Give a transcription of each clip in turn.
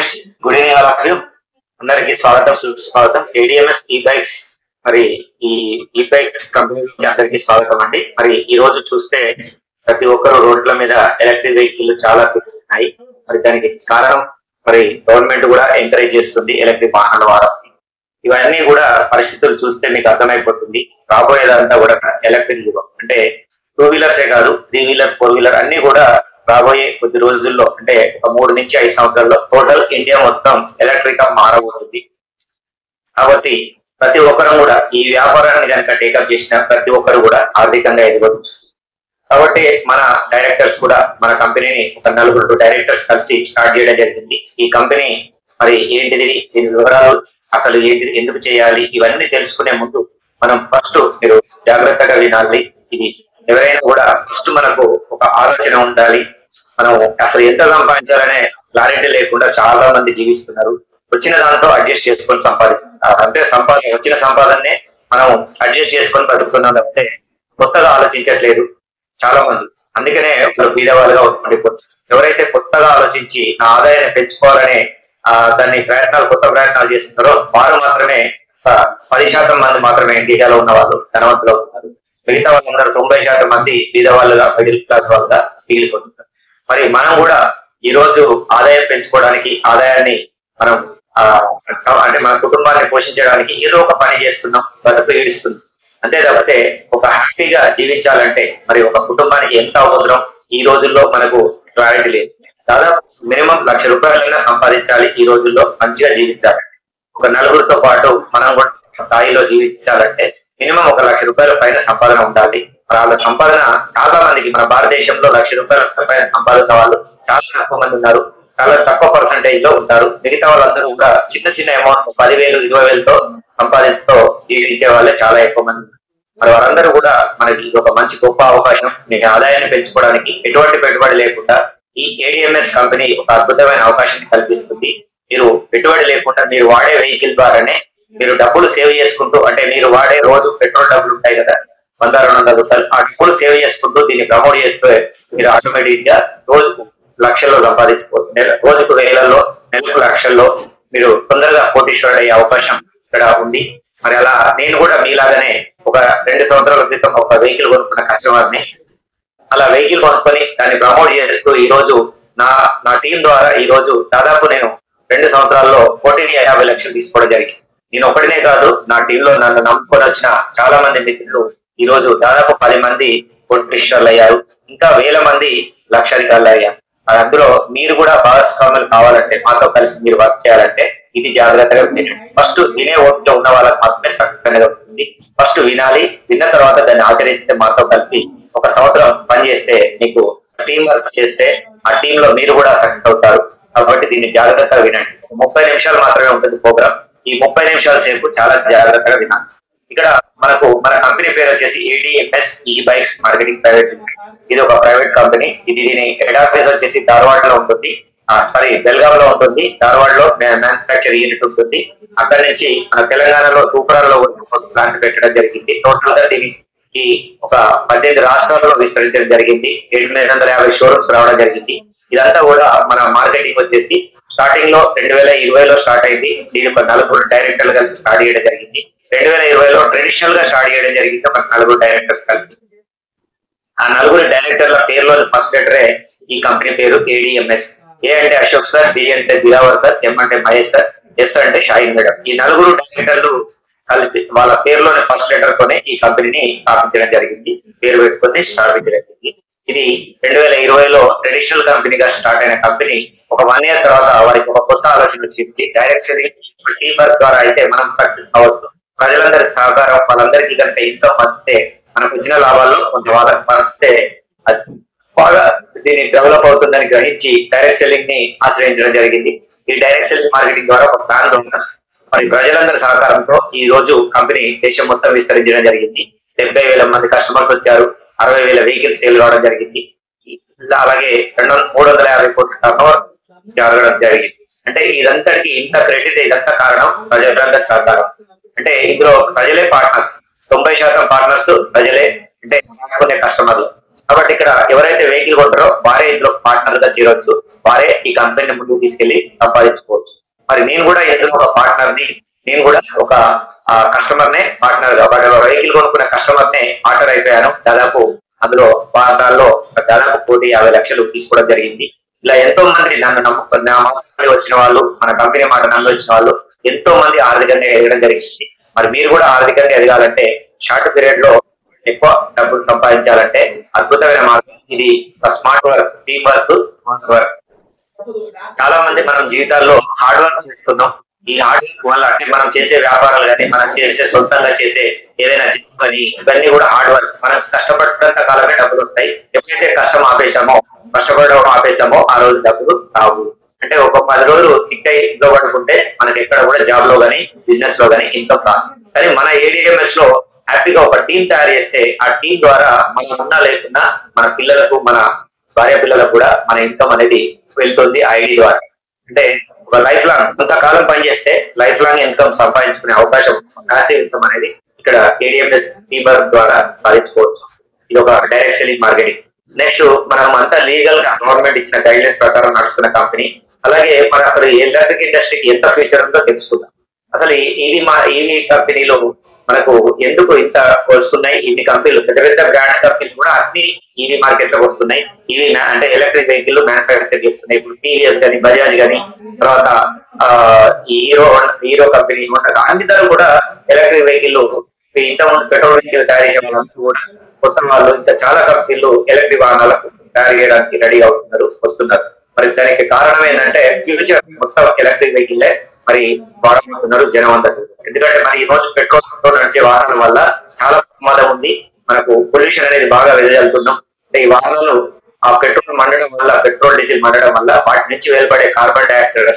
Friends, good evening all of you. అందరికి స్వాగతం, సుస్వాగతం. ఏడిఎంఎస్ ఈ బైక్స్, మరి ఈ ఈ బైక్ కంపెనీకి అందరికి స్వాగతం అండి. మరి ఈ రోజు చూస్తే ప్రతి ఒక్కరు రోడ్ల మీద ఎలక్ట్రిక్ వెహికల్ చాలా ఉన్నాయి. మరి దానికి కారణం మరి గవర్నమెంట్ కూడా ఎంకరేజ్ చేస్తుంది ఎలక్ట్రిక్ వాహనాల వాడకం. ఇవన్నీ కూడా పరిస్థితులు చూస్తే మీకు అర్థమైపోతుంది. రాబోయేదంతా కూడా ఎలక్ట్రిక్ యుగం. అంటే 2 వీలర్సే కాదు, 3 వీలర్, 4 వీలర్ అన్ని కూడా రాబోయే కొద్ది రోజుల్లో, అంటే ఒక 3 నుంచి 5 సంవత్సరాల్లో టోటల్ ఇండియా మొత్తం ఎలక్ట్రిక్ గా మారబోతుంది. కాబట్టి ప్రతి ఒక్కరు కూడా ఈ వ్యాపారాన్ని కనుక టేకప్ చేసిన ప్రతి ఒక్కరు కూడా ఆర్థికంగా ఎదగవచ్చు. కాబట్టి మన డైరెక్టర్స్ కూడా మన కంపెనీని ఒక 4 డైరెక్టర్స్ కలిసి స్టార్ట్ చేయడం జరిగింది. ఈ కంపెనీ మరి ఏంటిది, దీని వివరాలు, అసలు ఏంటిది, ఎందుకు చేయాలి, ఇవన్నీ తెలుసుకునే ముందు మనం ఫస్ట్ మీరు జాగ్రత్తగా వినాలి. ఇది ఎవరైనా కూడా ఫస్ట్ మనకు ఒక ఆలోచన ఉండాలి. మనం అసలు ఎంత సంపాదించాలనే క్లారిటీ లేకుండా చాలా మంది జీవిస్తున్నారు. వచ్చిన దాంతో అడ్జస్ట్ చేసుకొని సంపాదిస్తున్నారు. అంటే వచ్చిన సంపాదననే మనం అడ్జస్ట్ చేసుకొని బతుకుతున్నాం అంటే కొత్తగా ఆలోచించట్లేదు చాలా మంది. అందుకనే బీదవాళ్ళుగా ఉండిపోతుంది. ఎవరైతే కొత్తగా ఆలోచించి నా ఆదాయాన్ని పెంచుకోవాలనే దాన్ని కొత్త ప్రయత్నాలు చేస్తున్నారో వారు మాత్రమే 10% మంది మాత్రమే ఇండియాలో ఉన్న వాళ్ళు ధనవంతులు అవుతున్నారు. మిగతా వాళ్ళందరూ 90% మంది బీదవాళ్ళుగా, మిడిల్ క్లాస్ వాళ్ళుగా మిగిలిపోతున్నారు. మరి మనం కూడా ఈ రోజు ఆదాయం పెంచుకోవడానికి, ఆదాయాన్ని మనం అంటే మన కుటుంబాన్ని పోషించడానికి ఏదో ఒక పని చేస్తున్నాం, బతుకు ఈడుస్తున్నాం. అంతే తప్పితే ఒక హ్యాపీగా జీవించాలంటే మరి ఒక కుటుంబానికి ఎంత అవసరం ఈ రోజుల్లో మనకు క్లారిటీ లేదు. దాదాపు మినిమం ₹1,00,000 సంపాదించాలి ఈ రోజుల్లో మంచిగా జీవించాలి. ఒక నలుగురితో పాటు మనం కూడా స్థాయిలో జీవించాలంటే మినిమం ₹1,00,000 పైన సంపాదన ఉండాలి. వాళ్ళ సంపాదన చాలా మందికి మన భారతదేశంలో ₹1,00,000 పైన సంపాదించిన వాళ్ళు చాలా తక్కువ మంది ఉన్నారు. చాలా తక్కువ పర్సంటేజ్ లో ఉంటారు. మిగతా వాళ్ళందరూ కూడా చిన్న అమౌంట్ 10,000, 20,000తో సంపాదిస్తూ జీవించే వాళ్ళే చాలా ఎక్కువ మంది. మరి వారందరూ కూడా మనకి ఇది ఒక మంచి గొప్ప అవకాశం. మీ ఆదాయాన్ని పెంచుకోవడానికి ఎటువంటి పెట్టుబడి లేకుండా ఈ ఏడిఎంఎస్ కంపెనీ ఒక అద్భుతమైన అవకాశాన్ని కల్పిస్తుంది. మీరు పెట్టుబడి లేకుండా మీరు వాడే వెహికల్ ద్వారానే మీరు డబ్బులు సేవ్ చేసుకుంటూ, అంటే మీరు వాడే రోజు పెట్రోల్ డబ్బులు ఉంటాయి కదా, ₹100-200, ఆ డబ్బులు సేవ్ చేసుకుంటూ దీన్ని ప్రమోట్ చేస్తే మీరు ఆటోమేటిక్ గా రోజుకు లక్షల్లో సంపాదించుకోవచ్చు. రోజుకు వేలల్లో, నెలకు లక్షల్లో మీరు తొందరగా కోటీశ్వరుడు అయ్యే అవకాశం ఇక్కడ ఉంది. మరి అలా నేను కూడా మీలాగానే ఒక 2 సంవత్సరాల క్రితం ఒక వెహికల్ కొనుక్కున్న కస్టమర్ని. అలా వెహికల్ కొనుక్కొని దాన్ని ప్రమోట్ చేస్తూ ఈ రోజు నా టీం ద్వారా ఈ రోజు దాదాపు నేను 2 సంవత్సరాల్లో 1,50,00,000 తీసుకోవడం జరిగింది. నేను ఒకటినే కాదు, నా టీంలో నన్ను నమ్ముకొని వచ్చిన చాలా మంది మిత్రులు ఈ రోజు దాదాపు 10 మంది కోటీశ్వరులు అయ్యారు. ఇంకా 1000 మంది లక్షాధికారులు అయ్యారు. అందులో మీరు కూడా భాగస్వాములు కావాలంటే, మాతో కలిసి మీరు వర్క్ చేయాలంటే ఇది జాగ్రత్తగా ఫస్ట్ వినే ఓపిక ఉన్న వాళ్ళకి మాత్రమే సక్సెస్ అనేది వస్తుంది. ఫస్ట్ వినాలి, విన్న తర్వాత దాన్ని ఆచరిస్తే, మాతో కలిపి 1 సంవత్సరం పని చేస్తే, మీకు టీం వర్క్ చేస్తే ఆ టీమ్ లో మీరు కూడా సక్సెస్ అవుతారు. కాబట్టి దీన్ని జాగ్రత్తగా వినండి. 30 నిమిషాలు మాత్రమే ఉంటుంది ప్రోగ్రామ్. ఈ 30 నిమిషాల సేపు చాలా జాగ్రత్తగా వినాలి. ఇక్కడ మన కంపెనీ పేరు వచ్చేసి ఏడిఎంఎస్ ఈ బైక్స్ మార్కెటింగ్ ప్రైవేట్ లిమిటెడ్. ఇది ఒక ప్రైవేట్ కంపెనీ. దీని హెడ్ ఆఫీస్ వచ్చేసి ధార్వాడ్ లో ఉంటుంది, బెల్గావ్ లో ఉంటుంది. ధార్వాడ్ లో మ్యానుఫ్యాక్చర్ యూనిట్ ఉంటుంది. అక్కడి నుంచి మన తెలంగాణలో తూప్రాల్లో ప్లాంట్ పెట్టడం జరిగింది. టోటల్ గా దీనికి ఒక 18 రాష్ట్రాల్లో విస్తరించడం జరిగింది. 850 షోరూమ్స్ రావడం జరిగింది. ఇదంతా కూడా మన మార్కెటింగ్ వచ్చేసి స్టార్టింగ్ లో 2020లో స్టార్ట్ అయింది. దీని ఒక 4 డైరెక్టర్లు కలిపి స్టార్ట్ చేయడం జరిగింది. 2020లో ట్రెడిషనల్ గా స్టార్ట్ చేయడం జరిగింది. ఒక 4 డైరెక్టర్స్ కలిపి. ఆ 4 డైరెక్టర్ల పేరులో ఫస్ట్ లెటరే ఈ కంపెనీ పేరు ఏడిఎంఎస్. ఏ అంటే అశోక్ సార్, బి అంటే దిలావర్ సార్, ఎం అంటే మహేష్ సార్, ఎస్ అంటే షాహిన్ మేడం. ఈ 4 డైరెక్టర్లు కలిపి వాళ్ళ పేరులోనే ఫస్ట్ లెటర్ తోనే ఈ కంపెనీని స్థాపించడం జరిగింది. పేరు పెట్టుకొని స్థాపించడం జరిగింది. ఇది 2020లో ట్రెడిషనల్ కంపెనీగా స్టార్ట్ అయిన కంపెనీ ఒక 1 year తర్వాత వారికి ఒక కొత్త ఆలోచన వచ్చింది. డైరెక్ట్ సెల్లింగ్, టీమ్ వర్క్ ద్వారా అయితే మనం సక్సెస్ కావచ్చు. ప్రజలందరి సహకారం వాళ్ళందరికీ కనుక ఇంట్లో పంచితే మనకు వచ్చిన లాభాల్లో కొంత వాళ్ళకి పంచితే బాగా దీన్ని డెవలప్ అవుతుందని గ్రహించి డైరెక్ట్ సెల్లింగ్ ని ఆశ్రయించడం జరిగింది. ఈ డైరెక్ట్ సెల్లింగ్ మార్కెటింగ్ ద్వారా ఒక ప్లాన్ ఉన్నారు. మరి ప్రజలందరి సహకారంతో ఈ రోజు కంపెనీ దేశం మొత్తం విస్తరించడం జరిగింది. 70,000 మంది కస్టమర్స్ వచ్చారు. 60,000 వెహికల్స్ సేల్ రావడం జరిగింది. అలాగే 350 కోట్ల టర్నోవర్ జరగడం జరిగింది. అంటే ఇదంతటికి ఇంత క్రెడిట్, ఇదంతా కారణం ప్రజలందరి సహకారం. అంటే ఇందులో ప్రజలే పార్ట్నర్స్, 90% పార్ట్నర్స్ ప్రజలే, అంటే కొనే కస్టమర్లు. కాబట్టి ఇక్కడ ఎవరైతే వెహికల్ కొంటారో వారే ఇందులో పార్ట్నర్ గా చేరవచ్చు, వారే ఈ కంపెనీని ముందుకు తీసుకెళ్లి సంపాదించుకోవచ్చు. మరి నేను కూడా ఇందులో ఒక పార్ట్నర్ ని, నేను కూడా ఒక కస్టమర్ నే పార్ట్నర్ గా వెహికల్ కొనుక్కున్న కస్టమర్ నే పార్ట్నర్ అయిపోయాను. దాదాపు అందులో వాటాల్లో దాదాపు 1,50,00,000 తీసుకోవడం జరిగింది. ఇలా ఎంతో మంది నన్ను నా మాట వచ్చిన వాళ్ళు, మన కంపెనీ మాట నమ్మి వచ్చిన వాళ్ళు ఎంతో మంది ఆర్థికంగా ఎదగడం జరిగింది. మరి మీరు కూడా ఆర్థికంగా ఎదగాలంటే, షార్ట్ పీరియడ్ లో ఎక్కువ డబ్బులు సంపాదించాలంటే అద్భుతమైన మార్గం ఇది smart work, team work, smart work. చాలా మంది మనం జీవితాల్లో హార్డ్ వర్క్ చేస్తున్నాం. ఈ హార్డ్ వర్క్ వల్ల అంటే మనం చేసే వ్యాపారాలు కానీ, మనం చేసే సొంతంగా చేసే ఏదైనా జాబ్ కానీ, ఇవన్నీ కూడా హార్డ్ వర్క్. మనం కష్టపడినంత కాలమే డబ్బులు వస్తాయి. ఎప్పుడైతే కష్టం ఆపేశామో, కష్టపడడం ఆపేశామో ఆ రోజు డబ్బులు రావు. అంటే ఒక 10 రోజులు సిక్ అయ్యి ఇంట్లో పడుకుంటే మనకి ఎక్కడ కూడా జాబ్ లో గానీ, బిజినెస్ లో గానీ ఇన్కమ్ రాదు. కానీ మన ఏడిఎంఎస్ లో హ్యాపీగా ఒక టీం తయారు చేస్తే, ఆ టీం ద్వారా మనం ఉన్నా లేకున్నా మన పిల్లలకు, మన భార్య పిల్లలకు కూడా మన ఇన్కమ్ అనేది వెళ్తుంది ఆ ఐడి ద్వారా. అంటే ఒక లైఫ్ లాంగ్ కొంతకాలం పనిచేస్తే లైఫ్ లాంగ్ ఇన్కమ్ సంపాదించుకునే అవకాశం, ప్యాసివ్ ఇన్కమ్ అనేది ఇక్కడ ఏడిఎంఎస్ టీమ్ వర్క్ ద్వారా సాధించుకోవచ్చు. ఇది ఒక డైరెక్ట్ సెల్లింగ్ మార్కెటింగ్. నెక్స్ట్ మనం అంతా లీగల్ గా గవర్నమెంట్ ఇచ్చిన గైడ్లైన్స్ ప్రకారం నడుస్తున్న కంపెనీ. అలాగే మన అసలు ఎలక్ట్రిక్ ఇండస్ట్రీకి ఎంత ఫ్యూచర్ ఉందో తెలుసుకుందాం. అసలు ఈవీ కంపెనీలో మనకు ఎందుకు ఇంత వస్తున్నాయి? ఇన్ని కంపెనీలు, పెద్ద పెద్ద బ్రాండ్ కంపెనీలు కూడా అన్ని ఈవీ మార్కెట్ లోకి వస్తున్నాయి. ఈవీ అంటే ఎలక్ట్రిక్ వెహికల్ మ్యానుఫ్యాక్చర్ చేస్తున్నాయి. ఇప్పుడు టీవీఎస్ కానీ, బజాజ్ కానీ, తర్వాత హీరో కంపెనీ, అన్నితరం కూడా ఎలక్ట్రిక్ వెహికల్. ఇంతకుముందు పెట్రోల్ వెహికల్ తయారు చేసే వాళ్ళంతా కూడా కొత్త వాళ్ళు, ఇంకా చాలా కంపెనీలు ఎలక్ట్రిక్ వాహనాలకు తయారు చేయడానికి రెడీగా వస్తున్నారు. మరి దానికి కారణం ఏంటంటే ఫ్యూచర్ మొత్తం ఎలక్ట్రిక్ వెహికల్ మరి వాడబోతున్నారు జనం అందరూ. ఎందుకంటే మరి ఈ రోజు పెట్రోల్ తో నడిచే వాహనాల వల్ల చాలా ప్రమాదం ఉంది. మనకు పొల్యూషన్ అనేది బాగా వెదజల్లుతున్నాం. అంటే ఈ వాహనాలు ఆ పెట్రోల్ మండడం వల్ల, పెట్రోల్ డీజిల్ మండడం వల్ల వాటి నుంచి వెలువడే కార్బన్ డైఆక్సైడ్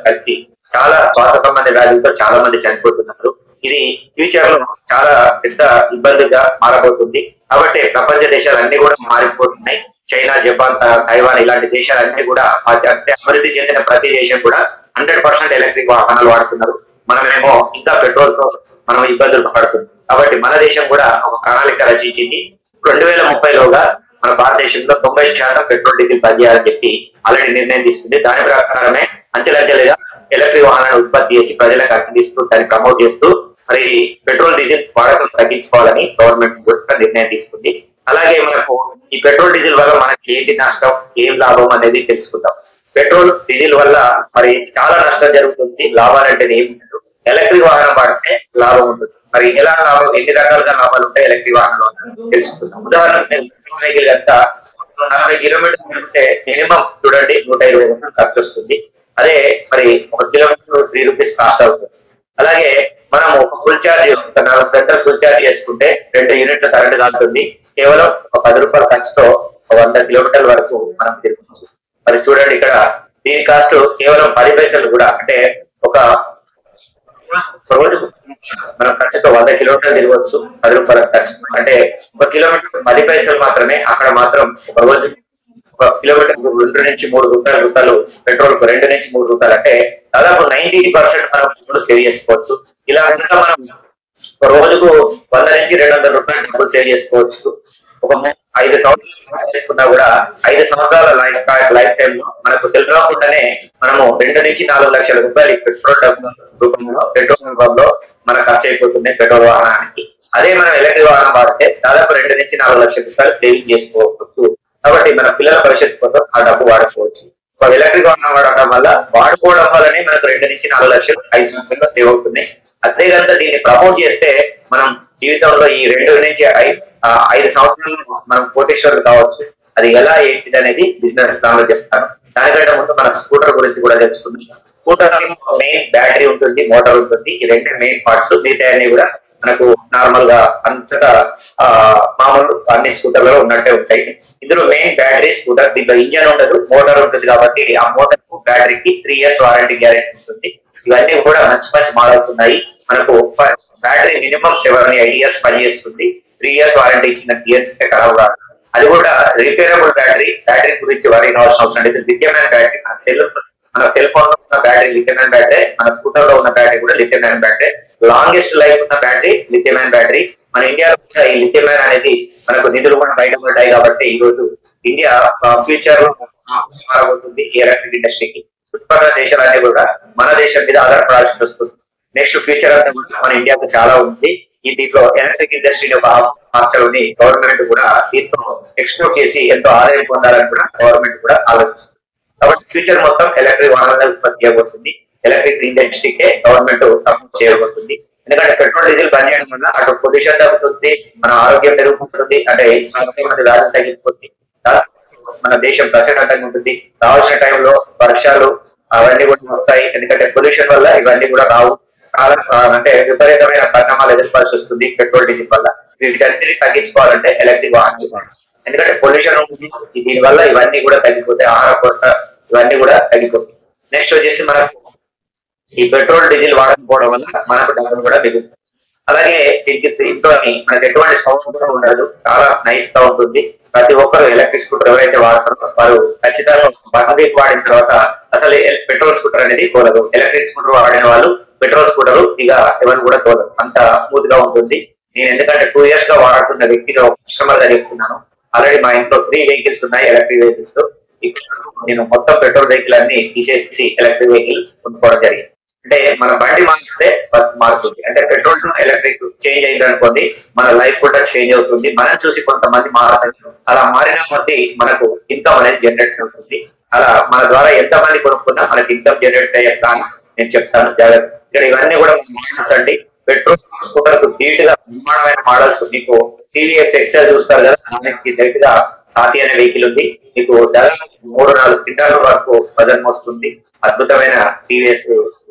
కలిసి చాలా శ్వాస సంబంధ వ్యాధులతో చాలా మంది చనిపోతున్నారు. ఇది ఫ్యూచర్ లో చాలా పెద్ద ఇబ్బందిగా మారబోతుంది. కాబట్టి ప్రపంచ దేశాలన్నీ కూడా మారిపోతున్నాయి. చైనా, జపాన్, తైవాన్ ఇలాంటి దేశాలన్నీ కూడా అభివృద్ధి చెందిన ప్రతి దేశం కూడా 100% ఎలక్ట్రిక్ వాహనాలు వాడుతున్నారు. మనమేమో ఇంకా పెట్రోల్ తో మనం ఇబ్బందులు పడుతున్నాం. కాబట్టి మన దేశం కూడా ఒక ప్రణాళిక రచించింది. 2030లోగా మన భారతదేశంలో 90% పెట్రోల్ డీజిల్ బంద్ చేయాలని చెప్పి ఆల్రెడీ నిర్ణయం తీసుకుంది. దాని ప్రకారమే అంచెలంచెలుగా ఎలక్ట్రిక్ వాహనాలను ఉత్పత్తి చేసి ప్రజలకు అందిస్తూ, దాన్ని ప్రమోట్ చేస్తూ మరి పెట్రోల్ డీజిల్ వాడకం తగ్గించుకోవాలని గవర్నమెంట్ కూడా నిర్ణయం తీసుకుంది. అలాగే మనకు ఈ పెట్రోల్ డీజిల్ వల్ల మనకి ఏంటి నష్టం, ఏం లాభం అనేది తెలుసుకుందాం. పెట్రోల్ డీజిల్ వల్ల మరి చాలా నష్టం జరుగుతుంది. లాభాలంటే ఏమి లేదు. ఎలక్ట్రిక్ వాహనం వాడితే లాభం ఉంటుంది. మరి ఎలా లాభం, ఎన్ని రకాలుగా లాభాలు ఉంటాయి ఎలక్ట్రిక్ వాహనం తెలుసుకుందాం. ఉదాహరణకు పెట్రోల్ వెహికల్ అంతా 40 కిలోమీటర్స్ ఉంటే మినిమం చూడండి 120 ఖర్చు వస్తుంది. అదే మరి 1 కిలోమీటర్ 3 రూపీస్ కాస్ట్ అవుతుంది. అలాగే మనం ఒక ఫుల్ ఛార్జ్, 40 గంటలు ఫుల్ ఛార్జ్ చేసుకుంటే 2 యూనిట్ల కరెంట్ కాలుతుంది. కేవలం ఒక 10 రూపాయల ఖర్చుతో 100 కిలోమీటర్ల వరకు మనం తిరగచ్చు. మరి చూడండి ఇక్కడ దీని కాస్ట్ కేవలం 10 పైసలు కూడా. అంటే ఒక రోజు మనం ఖర్చుతో 100 కిలోమీటర్లు తిరగవచ్చు 10 రూపాయల ఖర్చు. అంటే 1 కిలోమీటర్ 10 పైసలు మాత్రమే. అక్కడ మాత్రం ఒక రోజు 1 కిలోమీటర్ 2 నుంచి 3 రూపాయలు పెట్రోల్ కు 2 నుంచి 3 రూపాయలు. అంటే దాదాపు 90% మనం సేవ్ చేసుకోవచ్చు. ఇలా కనుక మనం రోజుకు 100 నుంచి 200 రూపాయలు డబ్బులు సేవ్ చేసుకోవచ్చు. ఒక 5 సంవత్సరాలు చేసుకున్నా కూడా 5 సంవత్సరాల లైఫ్ టైం లో మనకు తెలియకుండానే మనము 2 నుంచి 4 లక్షల రూపాయలు పెట్రోల్ రూపంలో, పెట్రోల్ రూపంలో మనకు ఖర్చు అయిపోతుంది పెట్రోల్ వాహనానికి. అదే మనం ఎలక్ట్రిక్ వాహనం వాడితే దాదాపు 2 నుంచి 4 లక్షల రూపాయలు సేవింగ్ చేసుకోవచ్చు. కాబట్టి మన పిల్లల భవిష్యత్తు కోసం ఆ డబ్బు వాడుకోవచ్చు. ఎలక్ట్రిక్ వాహనం వాడటం వల్ల, వాడుకోవడం వల్లనే మనకు 2 నుంచి 4 లక్షలు 5 సంవత్సరాలు సేవ్ అవుతుంది. అదే కనుక దీన్ని ప్రమోట్ చేస్తే మనం జీవితంలో ఈ 2 నుంచి 5 సంవత్సరాలు మనం కోటేశ్వరులు కావచ్చు. అది ఎలా ఏంటిది అనేది బిజినెస్ ప్లాన్ లో చెప్తాను. దానికంటే ముందు మన స్కూటర్ గురించి కూడా తెలుసుకుందాం. స్కూటర్ మెయిన్ బ్యాటరీ ఉంటుంది, మోటార్ ఉంటుంది. ఈ 2 మెయిన్ పార్ట్స్. మిగతా అన్ని కూడా మనకు నార్మల్ గా అంతటా మామూలు అన్ని స్కూటర్లలో ఉన్నట్టే ఉంటాయి. ఇందులో మెయిన్ బ్యాటరీ స్కూటర్. దీంట్లో ఇంజన్ ఉండదు, మోటార్ ఉంటుంది. కాబట్టి ఆ మోటార్ కు బ్యాటరీకి 3 years వారంటీ గ్యారెంటీ ఉంటుంది. ఇవన్నీ కూడా మంచి మంచి మోడల్స్ ఉన్నాయి. మనకు బ్యాటరీ మినిమం 7-8 years పనిచేస్తుంది. 3 years వారంటీ ఇచ్చిన గియర్స్ ఖరాబ్ కాదు. అది కూడా రిపేరబుల్ బ్యాటరీ. బ్యాటరీ గురించి వరి కావాల్సిన అవసరం లేదు. Lithium అయన్ battery. మన సెల్ ఫోన్ లో ఉన్న బ్యాటరీ లిథియం అయన్ బ్యాటరీ, మన స్కూటర్ లో ఉన్న బ్యాటరీ కూడా లిథియం అయన్ బ్యాటరీ. లాంగెస్ట్ లైఫ్ ఉన్న బ్యాటరీ లిథియం అయన్ బ్యాటరీ. మన ఇండియాలో ఈ లిథియం అయన్ అనేది మనకు నిధులు కూడా బయటపడ్డాయి కాబట్టి ఈ రోజు ఇండియా ఫ్యూచర్ లో మారబోతుంది ఈ ఎలక్ట్రిక్ ఇండస్ట్రీకి. చుట్టుపక్కల దేశాలన్నీ కూడా మన దేశం మీద ఆధారపడాల్సి వస్తుంది. నెక్స్ట్ ఫ్యూచర్ అంతా కూడా మన ఇండియాకు చాలా ఉంది. ఈ దీంట్లో ఎలక్ట్రిక్ ఇండస్ట్రీని ఒక మార్చాలని గవర్నమెంట్ కూడా దీంతో ఎక్స్పోర్ట్ చేసి ఎంతో ఆదాయం పొందాలని కూడా గవర్నమెంట్ కూడా ఆలోచిస్తుంది. కాబట్టి ఫ్యూచర్ మొత్తం ఎలక్ట్రిక్ వాహనాలు ఉత్పత్తి చేయబోతుంది. ఎలక్ట్రిక్ ఇండస్ట్రీకే గవర్నమెంట్ సపోర్ట్ చేయబోతుంది. ఎందుకంటే పెట్రోల్ డీజిల్ బంద్ చేయడం వల్ల అటు పొల్యూషన్ తగ్గుతుంది, మన ఆరోగ్యం మెరుగుపడుతుంది, అంటే స్వాస్థ్యం వ్యాధులు తగ్గిపోతుంది, మన దేశం ప్రశాంతంగా ఉంటుంది. రావాల్సిన టైంలో వర్షాలు అవన్నీ కూడా వస్తాయి. ఎందుకంటే పొల్యూషన్ వల్ల ఇవన్నీ కూడా రావు. అంటే విపరీతమైన పరిణామాలు ఎదుర్కోవాల్సి వస్తుంది పెట్రోల్ డీజిల్ వల్ల. వీటికన్నిటిని తగ్గించుకోవాలంటే ఎలక్ట్రిక్ వాహనాలు, ఎందుకంటే పొల్యూషన్ దీని వల్ల ఇవన్నీ కూడా తగ్గిపోతాయి. ఆహార కొరత ఇవన్నీ కూడా తగ్గిపోతాయి. నెక్స్ట్ వచ్చేసి మనకు ఈ పెట్రోల్ డీజిల్ వాడకపోవడం వల్ల మనకు డబ్బులు కూడా మిగులుతుంది. అలాగే ఇంట్లో మనకు ఎటువంటి సౌండ్ కూడా ఉండదు, చాలా నైస్ గా ఉంటుంది. ప్రతి ఒక్కరు ఎలక్ట్రిక్ స్కూటర్ ఎవరైతే వాడతారో వారు ఖచ్చితంగా బందీకి వాడిన తర్వాత అసలు పెట్రోల్ స్కూటర్ అనేది తోలదు. ఎలక్ట్రిక్ స్కూటర్ వాడిన వాళ్ళు పెట్రోల్ స్కూటర్ ఇక ఎవరు కూడా తోలదు, అంత స్మూత్ గా ఉంటుంది. నేను ఎందుకంటే 2 years గా వాడుతున్న వ్యక్తిగా కస్టమర్ గా చెప్తున్నాను. ఆల్రెడీ మా ఇంట్లో 3 vehicles ఉన్నాయి ఎలక్ట్రిక్ వెహికల్స్. ఇప్పుడు నేను మొత్తం పెట్రోల్ వెహికల్ అన్ని తీసేసి ఎలక్ట్రిక్ వెహికల్ కొనుక్కోవడం జరిగింది. అంటే మన బండి మార్చితే మారుతుంది. అంటే పెట్రోల్ టు ఎలక్ట్రిక్ చేంజ్ అయింది అనుకోండి, మన లైఫ్ కూడా చేంజ్ అవుతుంది. మనం చూసి కొంతమంది మారుతారు. అలా మారిన కొద్ది మనకు ఇన్కమ్ అనేది జనరేట్ అవుతుంది. అలా మన ద్వారా ఎంతమంది కొనుక్కున్నా మనకి ఇన్కమ్ జనరేట్ అయ్యే ప్లాన్ నేను చెప్తాను జాగ్రత్త. ఇక్కడ ఇవన్నీ కూడా మోడల్స్ అండి. పెట్రోల్ స్కూటర్ కు ధీట్ గా నిర్మాణమైన మోడల్స్. మీకు టీవీఎక్స్ ఎక్సెల్ చూస్తారు కదా, దానికి ధీట్ గా సాతి అనే వెహికల్ ఉంది. మీకు దాదాపు 3-4 క్వింటాల వరకు వజన్ వస్తుంది. అద్భుతమైన టీవీఎస్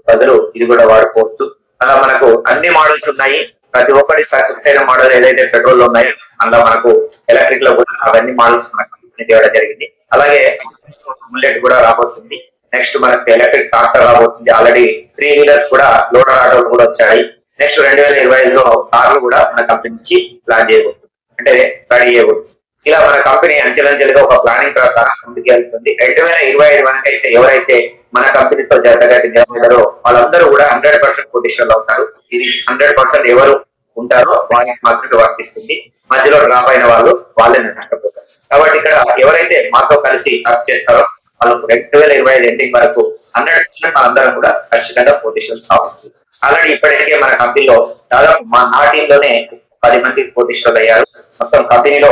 బదులు ఇది కూడా వాడుకోవచ్చు. అలా మనకు అన్ని మోడల్స్ ఉన్నాయి. ప్రతి ఒక్కటి సక్సెస్ అయిన మోడల్ ఏదైతే పెట్రోల్ లో ఉన్నాయో అందులో మనకు ఎలక్ట్రిక్ లో కూడా అవన్నీ మోడల్స్ మనకు తేవడం జరిగింది. అలాగే బుల్లెట్ కూడా రాబోతుంది. నెక్స్ట్ మనకు ఎలక్ట్రిక్ ట్రాక్టర్ రాబోతుంది. ఆల్రెడీ 3 wheelers కూడా లోడర్ ఆటోలు కూడా వచ్చాయి. నెక్స్ట్ 2025లో కార్లు కూడా మన కంపెనీ నుంచి ప్లాన్ చేయబోతుంది, అంటే రెడీ చేయబోతుంది. ఇలా మన కంపెనీ అంచెలంచెలుగా ఒక ప్లానింగ్ ప్రకారం ముందుకు వెళ్తుంది. 2025 వరకు అయితే ఎవరైతే మన కంపెనీతో జతగట్టి నిలబడ్డారో వాళ్ళందరూ కూడా 100% పొజిషన్ లో ఉంటారు. ఇది 100% ఎవరు ఉంటారో వాళ్ళకి మాత్రమే వర్తిస్తుంది. మధ్యలో డ్రాప్ అయిన వాళ్ళు వాళ్ళే నష్టపోతారు. కాబట్టి ఇక్కడ ఎవరైతే మాతో కలిసి వర్క్ చేస్తారో వాళ్ళకు 2025 ఎండింగ్ వరకు 100% మనందరం కూడా ఖచ్చితంగా పొజిషన్ కావచ్చు. ఆల్రెడీ ఇప్పటికే మన కంపెనీలో దాదాపు నా టీంలోనే 10 మంది పొజిషనల్ అయ్యారు. మొత్తం కంపెనీలో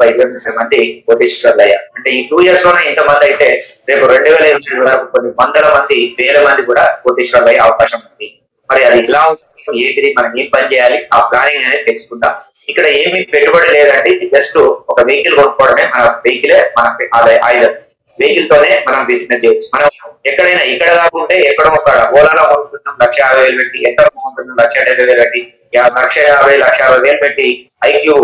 5 మంది పొజిషనల్ అయ్యారు. అంటే ఈ 2 years లోనే ఇంతమంది అయితే రేపు 2025 వరకు కొన్ని వందల మంది, వేల మంది కూడా పొజిషనల్ అయ్యే అవకాశం ఉంది. మరి అది ఇలా ఏంటిది, మనం ఏం పని చేయాలి, ఆ ప్లానింగ్ అనేది తెలుసుకుందాం. ఇక్కడ ఏమి పెట్టుబడి లేదండి, జస్ట్ ఒక వెహికల్ కొనుక్కోవడమే. మన వెహికలే మనకి ఆయుధం. వెహికల్ తోనే మనం బిజినెస్ చేయొచ్చు. మనం ఎక్కడైనా ఇక్కడ కాకుంటే ఎక్కడో ఒక ఓలాలో కొనుక్కుంటున్నాం 1,50,000 పెట్టి, ఎక్కడ కొనుక్కుంటున్నాం 1,70,000 పెట్టి, 1,50,000 పెట్టి ఐక్యూ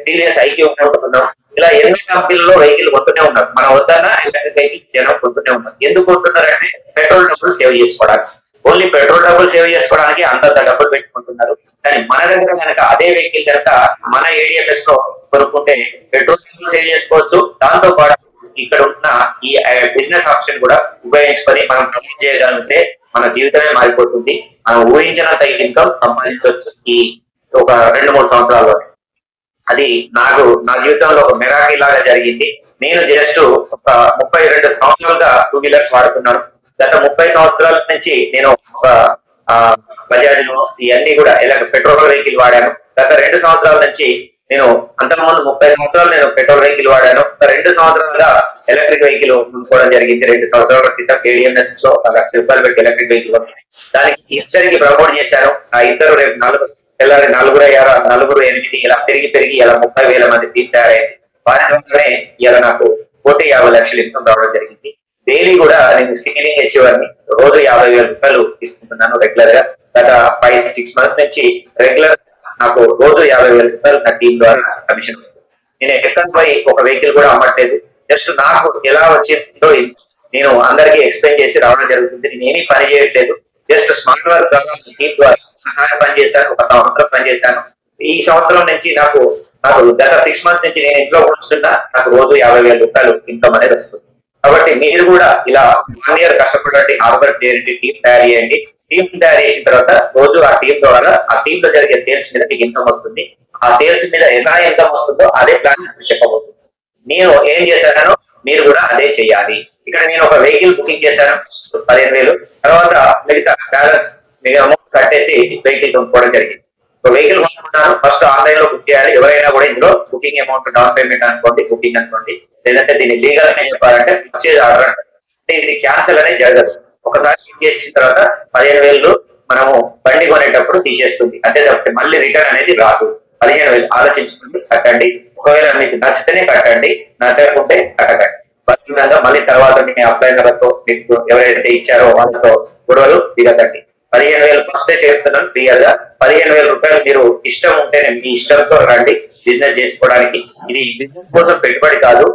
టీవీఎస్ ఐక్యూ కొనుక్కుంటున్నాం. ఇలా ఎన్నో కంపెనీల్లో వెహికల్ కొంటూనే ఉన్నారు. మన వద్దన్న ఎలక్ట్రిక్ వెహికల్ జనం కొంటూనే ఉన్నారు. ఎందుకు కొంటున్నారంటే పెట్రోల్ డబ్బులు సేవ్ చేసుకోవడానికి. ఓన్లీ పెట్రోల్ డబ్బులు సేవ్ చేసుకోవడానికి అంతంత డబ్బులు పెట్టుకుంటున్నారు. కానీ మన దగ్గర కనుక అదే వెహికల్ కనుక మన ఏడిఎంఎస్ లో కొనుక్కుంటే పెట్రోల్ సేవ్ చేసుకోవచ్చు. దాంతో పాటు ఇక్కడ ఉన్న ఈ బిజినెస్ ఆప్షన్ కూడా ఉపయోగించుకొని మనం ప్రమోట్ చేయగలిగితే మన జీవితమే మారిపోతుంది. మనం ఊహించినంత ఇన్కమ్ సంపాదించవచ్చు ఈ ఒక 2-3 సంవత్సరాల్లో. అది నా జీవితంలో ఒక మెరాకి లాగా జరిగింది. నేను జస్ట్ ఒక 32 సంవత్సరాలుగా 2 wheelers వాడుతున్నాను. గత 30 సంవత్సరాల నుంచి నేను ఒక బజాజ్ లో ఇవన్నీ కూడా పెట్రోల్ వెహికల్ వాడాను. గత 2 సంవత్సరాల నుంచి నేను అంతకుముందు 30 సంవత్సరాలు నేను పెట్రోల్ వెహికల్ వాడాను. 2 సంవత్సరాలుగా ఎలక్ట్రిక్ వెహికల్ కొనుక్కోవడం జరిగింది. 2 సంవత్సరాల క్రితం కేడిఎంఎస్ లో 1 లక్ష రూపాయలు పెట్టి ఎలక్ట్రిక్ వెహికల్ దానికి ఇద్దరికి ప్రమోట్ చేశాను. ఆ ఇద్దరు రేపు 4 అయ్యారు, 8 ఇలా పెరిగి ఇలా 30,000 మంది టీం తయారైంది. వారి ద్వారానే ఇలా నాకు 1,50,00,000 ఇన్కమ్ రావడం జరిగింది. డైలీ కూడా నేను సీలింగ్ వచ్చేవాడిని. రోజు 50,000 రూపాయలు తీసుకుంటున్నాను రెగ్యులర్ గా. గత 5-6 months నుంచి రెగ్యులర్ నాకు రోజు 50,000 రూపాయలు నా టీం ద్వారా కమిషన్ వస్తుంది. నేను ఎక్కడ పోయి ఒక వెహికల్ కూడా అమ్మట్లేదు. జస్ట్ నాకు ఎలా వచ్చిందో నేను అందరికీ ఎక్స్ప్లెయిన్ చేసి రావడం జరుగుతుంది. నేను ఏమీ పని చేయట్లేదు. జస్ట్ స్మార్ట్ వర్క్ ద్వారా టీం ద్వారా ఒకసారి పనిచేశాను, 1 సంవత్సరం పనిచేశాను. ఈ సంవత్సరం నుంచి నాకు గత 6 months నుంచి నేను ఇంట్లో కూర్చుంటున్నా నాకు రోజు 50,000 రూపాయలు ఇన్కమ్ అనేది వస్తుంది. కాబట్టి మీరు కూడా ఇలా 1 year కష్టపడండి, హార్డ్ వర్క్ చేయండి, టీం తయారు చేయండి. టీం తయారు చేసిన తర్వాత రోజు ఆ టీం ద్వారా ఆ టీం లో జరిగే సేల్స్ మీద మీకు ఇన్కమ్ వస్తుంది. ఆ సేల్స్ మీద ఎలా ఇన్కమ్ వస్తుందో అదే ప్లాన్ చెప్పబోతుంది. నేను ఏం చేశానో మీరు కూడా అదే చేయాలి. ఇక్కడ నేను ఒక వెహికల్ బుకింగ్ చేశాను 15,000. తర్వాత మిగతా బ్యాలెన్స్ మీరు అమౌంట్ కట్టేసి వెహికల్ కొనుక్కోవడం జరిగింది. ఒక వెహికల్ కొనుక్కుంటాను, ఫస్ట్ ఆన్లైన్ లో బుక్ చేయాలి. ఎవరైనా కూడా ఇందులో బుకింగ్ అమౌంట్ డౌన్ పేమెంట్ అనుకోండి, బుకింగ్ అనుకోండి. లేదంటే దీన్ని లీగల్ గా చెప్పాలంటే పర్చేజ్ ఆర్డర్ అంటే ఇది క్యాన్సిల్ అనేది జరగదు. ఒకసారి బుక్ చేసిన తర్వాత 15,000 మనము బండి కొనేటప్పుడు తీసేస్తుంది. అంతే తప్పితే మళ్ళీ రిటర్న్ అనేది రాదు. 15,000 ఆలోచించుకుని కట్టండి. ఒకవేళ మీకు నచ్చితేనే కట్టండి, నచ్చకుంటే కట్టకండి. విధంగా మళ్ళీ తర్వాత మీ అప్లైనర్లతో మీకు ఎవరైతే ఇచ్చారో వాళ్ళతో గొడవలు దిగకండి. 15,000 ఫస్టే చేస్తున్నాను క్లియర్ గా. 15,000 రూపాయలు మీరు ఇష్టం ఉంటేనే మీ ఇష్టంతో రండి బిజినెస్ చేసుకోవడానికి. ఇది బిజినెస్ కోసం పెట్టుబడి కాదు,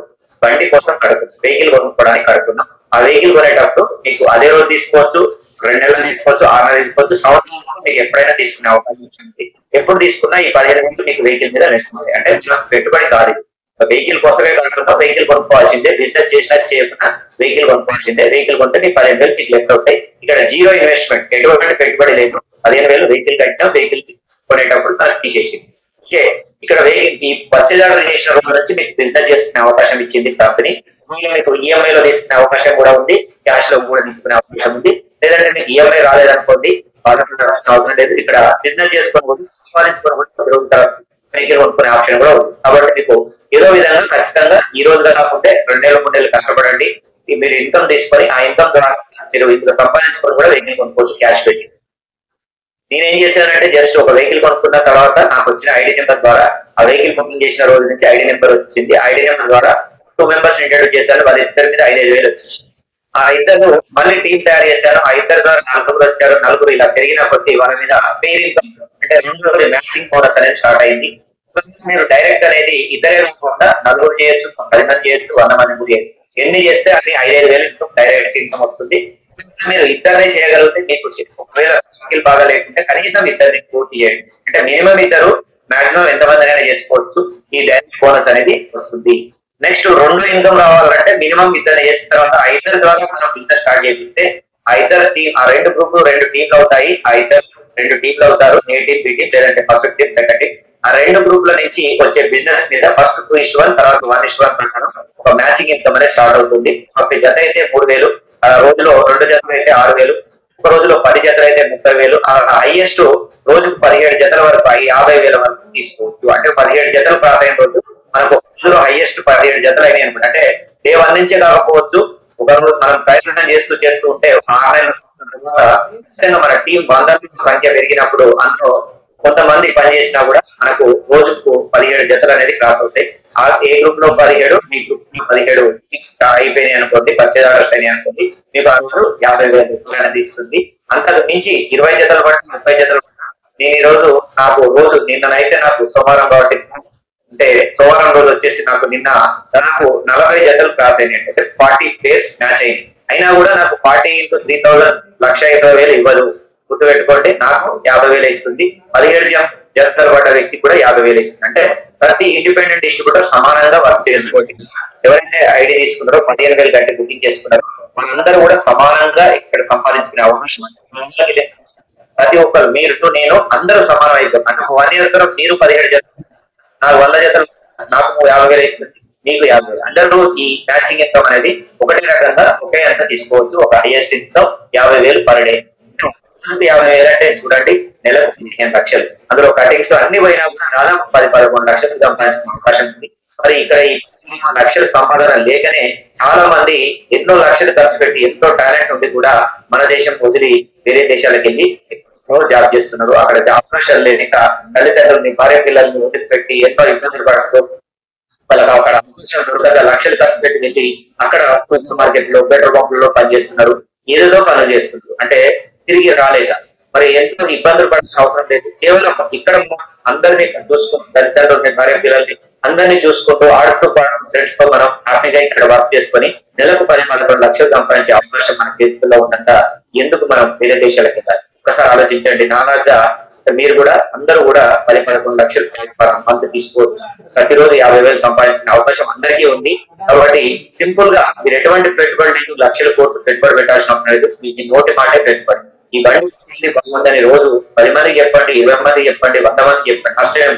బండి కోసం కడుతున్నాం, వెహికల్ కొనుక్కోవడానికి కడుతున్నాం. ఆ వెహికల్ కొనేటప్పుడు మీకు అదే రోజు తీసుకోవచ్చు, 2 నెలలు తీసుకోవచ్చు, 6 నెలలు తీసుకోవచ్చు, సంవత్సరం మీకు ఎప్పుడైనా తీసుకునే అవకాశం ఉంటుంది. ఎప్పుడు తీసుకున్నా ఈ 15,000 మీకు వెహికల్ మీద వేస్తుంది. అంటే పెట్టుబడి కాదు, వెహికల్ కోసమే కడుతున్నాం. వెహికల్ కొనుక్కోవాల్సిందే, బిజినెస్ చేసినా చేయకుండా వెహికల్ కొనుక్కోవాల్సిందే. వెహికల్ కొంటే మీకు 15,000 మీకు లెస్ అవుతాయి. ఇక్కడ జీరో ఇన్వెస్ట్మెంట్, ఎటువంటి పెట్టుబడి లేదు. 15,000 వెహికల్ కట్టినా వెహికల్ కొనేటప్పుడు నాకు తీసేసింది. ఓకే, ఇక్కడ ఈ పర్చేజ్ ఆర్డర్ చేసిన రోజు నుంచి మీకు బిజినెస్ చేసుకునే అవకాశం ఇచ్చింది కంపెనీ. మీకు ఈఎంఐ లో తీసుకునే అవకాశం కూడా ఉంది, క్యాష్ లో కూడా తీసుకునే అవకాశం ఉంది. లేదంటే మీకు ఈఎంఐ రాలేదనుకోండి, అవసరం లేదు. ఇక్కడ బిజినెస్ చేసుకొని సంపాదించుకొని వెహికల్ కొనుక్కునే ఆప్షన్ కూడా ఉంది. కాబట్టి మీకు ఏదో విధంగా ఖచ్చితంగా ఈ రోజుగా కాకుంటే 2 నెలలు 3 నెలలు కష్టపడండి. మీరు ఇన్కమ్ తీసుకొని ఆ ఇన్కమ్ ద్వారా మీరు ఇందులో సంపాదించుకొని కూడా వెహికల్ కొనుక్కోవచ్చు క్యాష్ పెట్టి. నేనేం చేశానంటే జస్ట్ ఒక వెహికల్ కొనుక్కున్న తర్వాత నాకు వచ్చిన ఐడి నెంబర్ ద్వారా ఆ వెహికల్ బుకింగ్ చేసిన రోజు నుంచి ఐడి నెంబర్ వచ్చింది. ఐడి నెంబర్ ద్వారా 2 మెంబర్స్ ఇంట్రడ్యూస్ చేశాను. వాళ్ళ ఇద్దరి మీద 5,000 వచ్చేసి ఆ ఇద్దరు మళ్ళీ టీం తయారు చేశాను. ఆ ఇద్దరు ద్వారా 4 వచ్చారు. 4 ఇలా పెరిగిన కొద్దీ వాళ్ళ మీద పేరు ఇన్కమ్ అంటే 2 మ్యాచింగ్ బోనస్ అనేది స్టార్ట్ అయింది. మీరు డైరెక్ట్ అనేది ఇద్దరే కాకుండా 4 చేయొచ్చు, 10 మంది చేయొచ్చు, 100 మంది కూడా చేయొచ్చు. ఎన్ని చేస్తే అది 5,000 డైరెక్ట్ ఇన్కమ్ వస్తుంది. మీరు ఇద్దరినే చేయగలిగితే మీకు ఒకవేళ స్కిల్ బాగా లేకుంటే కనీసం ఇద్దరిని పూర్తి చేయండి. అంటే మినిమం ఇద్దరు, మాక్సిమం ఎంతమందినైనా చేసుకోవచ్చు. ఈ డైరెక్ట్ బోనస్ అనేది వస్తుంది. నెక్స్ట్ 2 ఇన్కమ్ రావాలంటే మినిమం ఇద్దరు చేసిన తర్వాత ఆ ఇద్దరు ద్వారా మనం బిజినెస్ స్టార్ట్ చేపిస్తే ఆ ఇద్దరు టీం, ఆ 2 గ్రూపులు 2 టీంలు అవుతాయి. ఆ ఇద్దరు 2 టీంలు అవుతారు, ఏ టీం బి టీం, లేదంటే ఫస్ట్ టీం సెకండ్ టీం. ఆ 2 గ్రూపుల నుంచి వచ్చే బిజినెస్ మీద ఫస్ట్ 2:1 తర్వాత 1:1 ప్రకారం ఒక మ్యాచింగ్ ఇన్కమ్ అనేది స్టార్ట్ అవుతుంది. ఒక జత అయితే 3,000, రోజులో 2 జతలు అయితే 6,000, ఒక రోజులో 10 జతలు అయితే 30,000, హైయెస్ట్ రోజుకు 17 జతల వరకు 50,000 వరకు తీసుకోవచ్చు. అంటే 17 జతలు క్రాస్ అయిన రోజు మనకు రోజులో హైయెస్ట్ 17 జతలు అయినాయి అనమాట. అంటే డే 1 నుంచే కాకపోవచ్చు, ఒక రోజు మనం ప్రయత్నం చేస్తూ ఉంటే ఆన్లైన్ మన టీం 100 సంఖ్య పెరిగినప్పుడు అందులో కొంతమంది పని చేసినా కూడా మనకు రోజుకు 17 జతలు అనేది క్రాస్ అవుతాయి. ఆ ఏ గ్రూప్ లో 17, మీ గ్రూప్ లో 17 ఫిక్స్ అయిపోయినాయి అనుకోండి, పర్చేజ్ ఆర్డర్స్ అయినాయి అనుకోండి, మీకు అందరూ 50,000 అనేది ఇస్తుంది. అంతకు మించి 20 జతలు పట్టిన 30 జతలు నేను ఈ రోజు నాకు రోజు నిన్ననైతే నాకు సోమవారం కాబట్టి అంటే సోమవారం రోజు వచ్చేసి నాకు నిన్న దాదాపు 40 జతలు క్రాస్ అయినాయి. అంటే 40 పేర్స్ మ్యాచ్ అయింది. అయినా కూడా నాకు 40 into 3,000 1,20,000 ఇవ్వదు. గుర్తు పెట్టుకోండి, నాకు 50,000 ఇస్తుంది. 17 జతలు పడ్డ వ్యక్తి కూడా 50,000 ఇస్తుంది. అంటే ప్రతి ఇండిపెండెంట్ డిస్ట్రిబ్యూటర్ సమానంగా వర్క్ చేసుకోండి. ఎవరైతే ఐడి తీసుకున్నారో 15,000 గంట బుకింగ్ చేసుకున్నారో వాళ్ళందరూ కూడా సమానంగా ఇక్కడ సంపాదించుకునే అవకాశం ఉంది. ప్రతి ఒక్కరు, మీరు నేను అందరూ సమానం అయిపోతారు. అంటే 1 year తర్వాత మీరు 17 జతలు, నాకు 100 జతలు, నాకు 50,000 ఇస్తుంది, మీకు 50,000. అందరూ ఈ మ్యాచింగ్ ఇన్కమ్ అనేది ఒకటే రకంగా ఒకే అంత తీసుకోవచ్చు. ఒక హైయెస్ట్ ఇన్కమ్ 50,000 పర్ డే. 50,000 అంటే చూడండి, నెలకు 15 లక్షలు. అందులో కటింగ్స్ అన్ని పోయినా కూడా దాదాపు 10-11 లక్షలు సంపాదించుకునే అవకాశం ఉంది. మరి ఇక్కడ ఈ 15 లక్షల సంపాదన లేకనే చాలా మంది ఎన్నో లక్షలు ఖర్చు పెట్టి ఎంతో టాలెంట్ ఉండి కూడా మన దేశం వదిలి వేరే దేశాలకు వెళ్ళి జాబ్ చేస్తున్నారు. అక్కడ అవకాశాలు లేక తల్లిదండ్రులని, భార్య పిల్లల్ని వదిలిపెట్టి ఎంతో ఇబ్బందులు పడుతూ వాళ్ళకి అక్కడ అవకాశాలు దొరకక లక్షలు ఖర్చు పెట్టి వెళ్ళి అక్కడ సూపర్ మార్కెట్ లో, పెట్రోల్ పంపులలో పనిచేస్తున్నారు. ఏదేదో పనులు చేస్తున్నారు. అంటే తిరిగి రాలేక మరి ఎంతో ఇబ్బందులు పడాల్సిన అవసరం లేదు. కేవలం ఇక్కడ అందరినీ చూసుకుంటూ, తల్లిదండ్రులని, భార్య పిల్లల్ని అందరినీ చూసుకుంటూ ఆడుతూ పాటు ఫ్రెండ్స్ తో మనం హ్యాపీగా ఇక్కడ వర్క్ చేసుకొని నెలకు 10-11 లక్షలు సంపాదించే అవకాశం మన చేతుల్లో ఉందంట. ఎందుకు మనం వేరే దేశాలకు వెళ్ళాలి? ఒకసారి ఆలోచించండి. నాలాగా మీరు కూడా అందరూ కూడా 10-11 లక్షలు మంత్ తీసుకోవచ్చు. ప్రతిరోజు 50,000 సంపాదించిన అవకాశం అందరికీ ఉంది. కాబట్టి సింపుల్ గా మీరు ఎటువంటి పెట్టుబడి లేదు, లక్షల కోట్లు పెట్టుబడి పెట్టాల్సిన అవసరం లేదు. మీ నోటి మాటే పెట్టుబడి. ఈ బండి బాగుందని రోజు 10 మందికి చెప్పండి, 20 మందికి చెప్పండి, 100 మందికి చెప్పండి. ఫస్ట్ టైం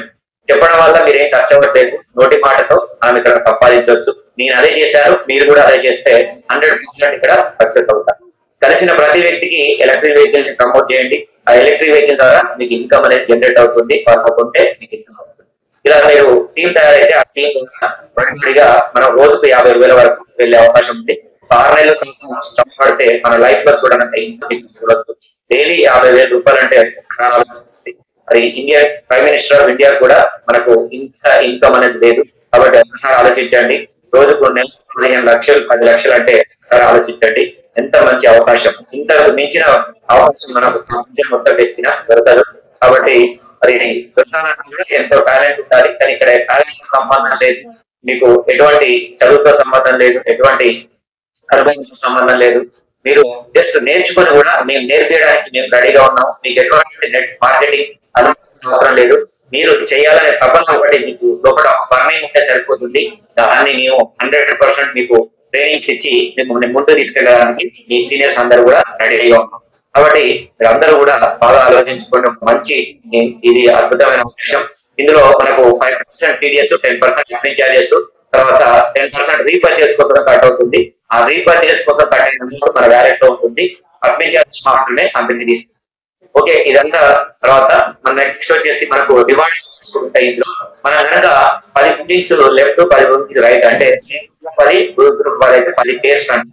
చెప్పడం వల్ల మీరేం ఖర్చు అవ్వట్లేదు. నోటి మాటతో మనం ఇక్కడ సంపాదించవచ్చు. నేను అదే చేశాను, మీరు కూడా అదే చేస్తే 100% ఇక్కడ సక్సెస్ అవుతారు. కలిసిన ప్రతి వ్యక్తికి ఎలక్ట్రిక్ వెహికల్ ని ప్రమోట్ చేయండి. ఆ ఎలక్ట్రిక్ వెహికల్ ద్వారా మీకు ఇన్కమ్ అనేది జనరేట్ అవుతుంది. వాళ్ళు కొంటే మీకు ఇన్కమ్ వస్తుంది. ఇలా మీరు టీం తయారైతే ఆ టీం బడిగా మనం రోజుకు 50,000 వరకు వెళ్లే అవకాశం ఉంది. 6 నెలలు శ్రమ పడితే మన లైఫ్ లో చూడనంటే చూడొచ్చు. డైలీ 50,000 రూపాయలు అంటే ఒకసారి ఆలోచిస్తుంది. మరి Indian prime minister of India కూడా మనకు ఇంత ఇన్కమ్ అనేది లేదు. కాబట్టి ఒకసారి ఆలోచించండి. రోజుకు 15 లక్షలు 10 లక్షలు అంటే ఒకసారి ఆలోచించండి. ఎంత మంచి అవకాశం. ఇంతకు మించిన అవకాశం మనకు ప్రపంచం మొత్తం వ్యక్తిన దొరకదు. కాబట్టి మరి ఎంతో టాలెంట్ ఉండాలి. కానీ ఇక్కడ టాలెంట్ సంబంధం లేదు, మీకు ఎటువంటి చదువుతో సంబంధం లేదు, ఎటువంటి అనుభవంతో సంబంధం లేదు. మీరు జస్ట్ నేర్చుకొని కూడా మేము నేర్పించడానికి మేము రెడీగా ఉన్నాం. మీకు ఎటువంటి నెట్ మార్కెటింగ్ అవసరం లేదు. మీరు చేయాలనే తపన ఒకటి మీకు లోపల బర్నింగ్ ఉంటే సరిపోతుంది. దాన్ని మేము 100% మీకు ట్రైనింగ్స్ ఇచ్చి మిమ్మల్ని ముందు తీసుకెళ్ళడానికి మీ సీనియర్స్ అందరూ కూడా రెడీగా ఉన్నాం. కాబట్టి మీరందరూ కూడా బాగా ఆలోచించుకున్న మంచి ఇది అద్భుతమైన అవకాశం. ఇందులో మనకు 5% టీడీఎస్, 10% అడ్మిన్ చార్జెస్, తర్వాత 10% రీపర్చేస్ కోసం కట్ అవుతుంది. ఆ రీపర్చేస్ కోసం కట్ అయిన మన వ్యాలెట్ లో ఉంటుంది. అడ్మిన్ చార్జెస్ మాత్రమే కంపెనీ తీసుకుంటుంది. ఓకే, ఇదంతా తర్వాత మన నెక్స్ట్ వచ్చేసి మనకు రివార్డ్స్ ఉంటాయి. ఇందులో మనం కనుక 10 బుకింగ్స్ లెఫ్ట్, 10 బుకింగ్స్ రైట్ అంటే 10 గ్రూప్ అయితే 10 పేర్స్ అంటే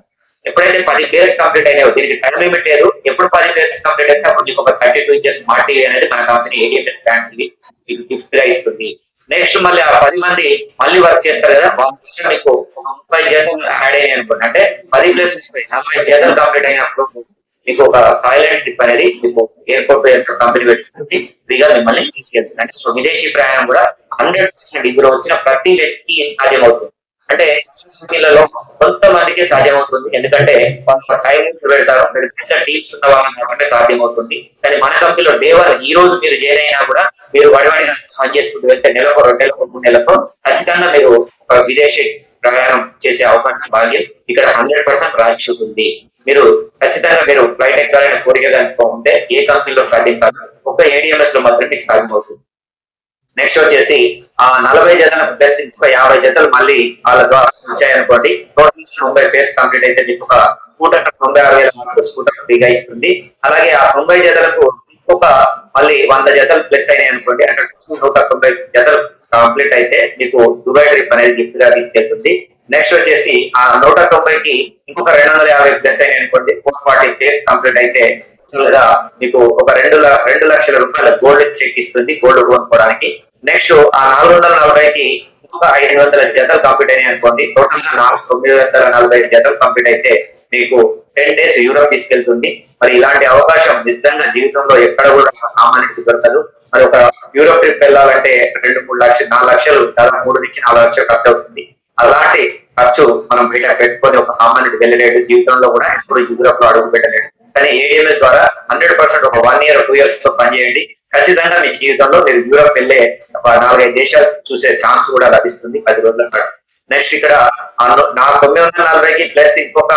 ఎప్పుడైతే 10 పేర్స్ కంప్లీట్ అయినాయో దీనికి టైం లిమిట్ లేదు. ఎప్పుడు 10 పేర్స్ కంప్లీట్ అయితే అప్పుడు మీకు ఒక 32 ఇంచెస్ స్మార్ట్ టీవీ అనేది మన కంపెనీ ADMS బ్రాండ్ టీవీ మీకు గిఫ్ట్ గా ఇస్తుంది. నెక్స్ట్ మళ్ళీ ఆ 10 మంది మళ్ళీ వర్క్ చేస్తారు కదా, మీకు 30 జతలు యాడ్ అయ్యాయి అనుకోండి. అంటే 10 ప్లస్ 40 జతలు కంప్లీట్ అయినప్పుడు మీకు ఒక థాయిలాండ్ ట్రిప్ అనేది మీకు ఎయిర్పోర్ట్ కంపెనీ పెట్టుకుంటుంది. ఫ్రీగా మిమ్మల్ని తీసుకెళ్తుంది. అంటే విదేశీ ప్రయాణం కూడా 100% ఇందులో వచ్చిన ప్రతి వ్యక్తికి సాధ్యమవుతుంది. అంటే కంపెనీలలో కొంతమందికి సాధ్యమవుతుంది, ఎందుకంటే టైమింగ్స్ పెడతారు, టీమ్స్ ఉన్న వాళ్ళకి సాధ్యమవుతుంది. కానీ మన కంపెనీలో డే 1 ఈ రోజు మీరు జాయిన్ అయినా కూడా మీరు వడివాడి పని చేసుకుంటూ వెళ్తే నెలకు 2 నెలలకు 3 నెలలకు ఖచ్చితంగా మీరు విదేశీ ప్రయాణం చేసే అవకాశం భాగ్యం ఇక్కడ 100% రాక్షి ఉంది. మీరు ఖచ్చితంగా మీరు ఫ్లైట్ ఎక్కాలనే కోరిక కనుక ఉంటే ఏ కంపెనీలో సాధ్యం కాదు, ఒక ADMS లో మాత్రం మీకు సాధ్యమవుతుంది. నెక్స్ట్ వచ్చేసి ఆ 40 జతలు ప్లస్ ఇంకొక 50 జతలు మళ్ళీ వాళ్ళ ద్వారా వచ్చాయనుకోండి. టోటల్ 90 పేర్స్ కంప్లీట్ అయితే మీకు ఒక స్కూటర్ 96,000 స్కూటర్ ఫ్రీగా ఇస్తుంది. అలాగే ఆ 90 జతలకు ఇంకొక మళ్ళీ 100 జతలు ప్లస్ అయినాయి అనుకోండి, అంటే 190 జతలు కంప్లీట్ అయితే మీకు దుబాయ్ ట్రిప్ అనేది గిఫ్ట్ గా తీసుకెళ్తుంది. నెక్స్ట్ వచ్చేసి ఆ 190కి ఇంకొక 250 ప్లస్ అయినాయి అనుకోండి, 440 పేర్స్ కంప్లీట్ అయితే మీకు ఒక 2 లక్షల రూపాయల గోల్డ్ చెక్ ఇస్తుంది గోల్డ్ కొనుక్కోవడానికి. నెక్స్ట్ ఆ 440కి ఇంకొక 500 జతలు కంప్లీట్ అయినాయి అనుకోండి, టోటల్ గా 940 జతలు కంప్లీట్ అయితే మీకు 10 డేస్ యూరోప్ తీసుకెళ్తుంది. మరి ఇలాంటి అవకాశం నిజంగా జీవితంలో ఎక్కడ కూడా సామాన్యుడికి దొరకదు. మరి ఒక యూరోప్ ట్రిప్ వెళ్ళాలంటే 2-3 లక్షలు 4 లక్షలు దాదాపు 3 నుంచి 4 లక్షలు ఖర్చు అవుతుంది. అలాంటి ఖర్చు మనం బయట పెట్టుకొని ఒక సామాన్యుడు వెళ్ళలేడు, జీవితంలో కూడా ఎప్పుడు యూరోప్ లో అడుగు పెట్టలేడు. కానీ ADMS ద్వారా 100% ఒక 1 year 2 years తో పనిచేయండి. ఖచ్చితంగా మీ జీవితంలో మీరు యూరోప్ వెళ్ళే ఒక 4-5 దేశాలు చూసే ఛాన్స్ కూడా లభిస్తుంది 10 రోజుల పాటు. నెక్స్ట్ ఇక్కడ 940కి ప్లస్ ఇంకొక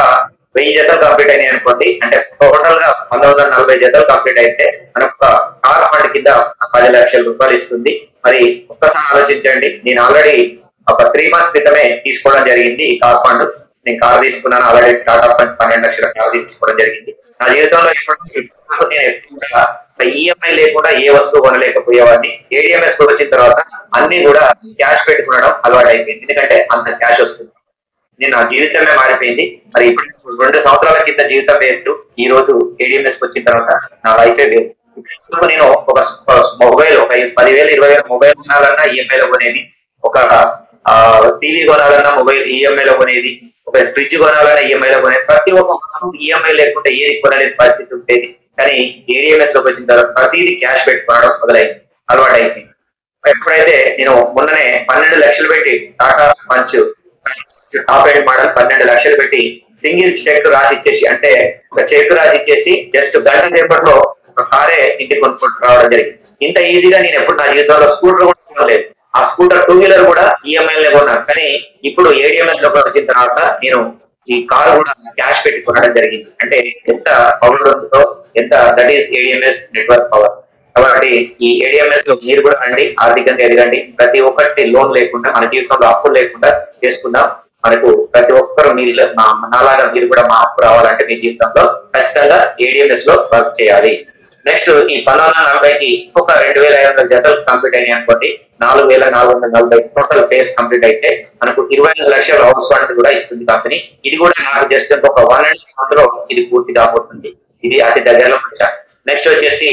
1000 జతలు కంప్లీట్ అయినాయి అనుకోండి, అంటే టోటల్ గా 1940 జతలు కంప్లీట్ అయితే మనకు ఒక కార్ ఫండ్ కింద 10 లక్షల రూపాయలు ఇస్తుంది. మరి ఒక్కసారి ఆలోచించండి, నేను ఆల్రెడీ ఒక 3 months క్రితమే తీసుకోవడం జరిగింది ఈ కార్ ఫండ్. నేను కార్ తీసుకున్నాను ఆల్రెడీ, టాటా ఫండ్ 12 లక్షల కార్ తీసుకోవడం జరిగింది. నా జీవితంలో నేను EMI లేకుండా ఏ వస్తువు కొనలేకపోయేవాడిని. ADMS కు వచ్చిన తర్వాత అన్ని కూడా క్యాష్ పెట్టుకునడం అలవాటు అయిపోయింది, ఎందుకంటే అంత క్యాష్ వస్తుంది. నేను నా జీవితమే మారిపోయింది. మరి ఇప్పుడు 2 సంవత్సరాల కింద జీవితం వేరు, ఈ రోజు ADMS కు వచ్చిన తర్వాత నా లైఫే వేరు. నేను ఒక మొబైల్ ఒక 10,000 20,000 మొబైల్ కొనాలన్నా EMI లో కొనేది, ఒక టీవీ కొనాలన్నా మొబైల్ EMI లో కొనేది, ఒక ఫ్రిడ్జ్ కొనాలన్నా EMI లో కొనేది. ప్రతి ఒక్క వస్తువు EMI లేకుండా ఏది కొనలేని పరిస్థితి ఉండేది. కానీ ADMS లోకి వచ్చిన తర్వాత ప్రతిదీ క్యాష్ పెట్టుకోవడం మొదలైంది, అలవాటు అయిపోయింది. ఎప్పుడైతే నేను మొన్ననే 12 లక్షలు పెట్టి Tata punch top end model 12 లక్షలు పెట్టి సింగిల్ చెక్ రాసి ఇచ్చేసి, అంటే ఒక చెక్ రాసి ఇచ్చేసి జస్ట్ గంట సేపట్లో ఒక కారే ఇంటికి కొనుక్కుంటూ రావడం జరిగింది. ఇంత ఈజీగా నేను ఎప్పుడు నా జీవితంలో స్కూటర్ కూడా కొనలేదు. ఆ స్కూటర్ 2 వీలర్ కూడా EMI లో కొన్నాను. కానీ ఇప్పుడు ADMS లోకి వచ్చిన తర్వాత నేను ఈ కార్ కూడా క్యాష్ పెట్టి కొనడం జరిగింది. అంటే ఎంత పవర్ ఉందో, ఎంత, that is ADMS network power. కాబట్టి ఈ ఏడిఎంఎస్ లో మీరు కూడా రండి, ఆర్థికంగా ఎదగండి. ప్రతి ఒక్కటి లోన్ లేకుండా, మన జీవితంలో అప్పులు లేకుండా చేసుకుందాం. మనకు ప్రతి ఒక్కరు మీరు నాలాగా మీరు కూడా మా అప్పు రావాలంటే మీ జీవితంలో ఖచ్చితంగా ఏడిఎంఎస్ లో వర్క్ చేయాలి. నెక్స్ట్ ఈ 1440కి ఒక 2500 జతలు కంప్లీట్ అయినాయి అనుకోండి, 4440 టోటల్ ఫేస్ కంప్లీట్ అయితే మనకు 25 లక్షల హౌస్ ఫండ్ కూడా ఇస్తుంది కంపెనీ. ఇది కూడా నాకు జస్ట్ ఒక 1.5 month లో ఇది పూర్తి కాబోతుంది. ఇది అతి దగ్గరలో వచ్చాను. నెక్స్ట్ వచ్చేసి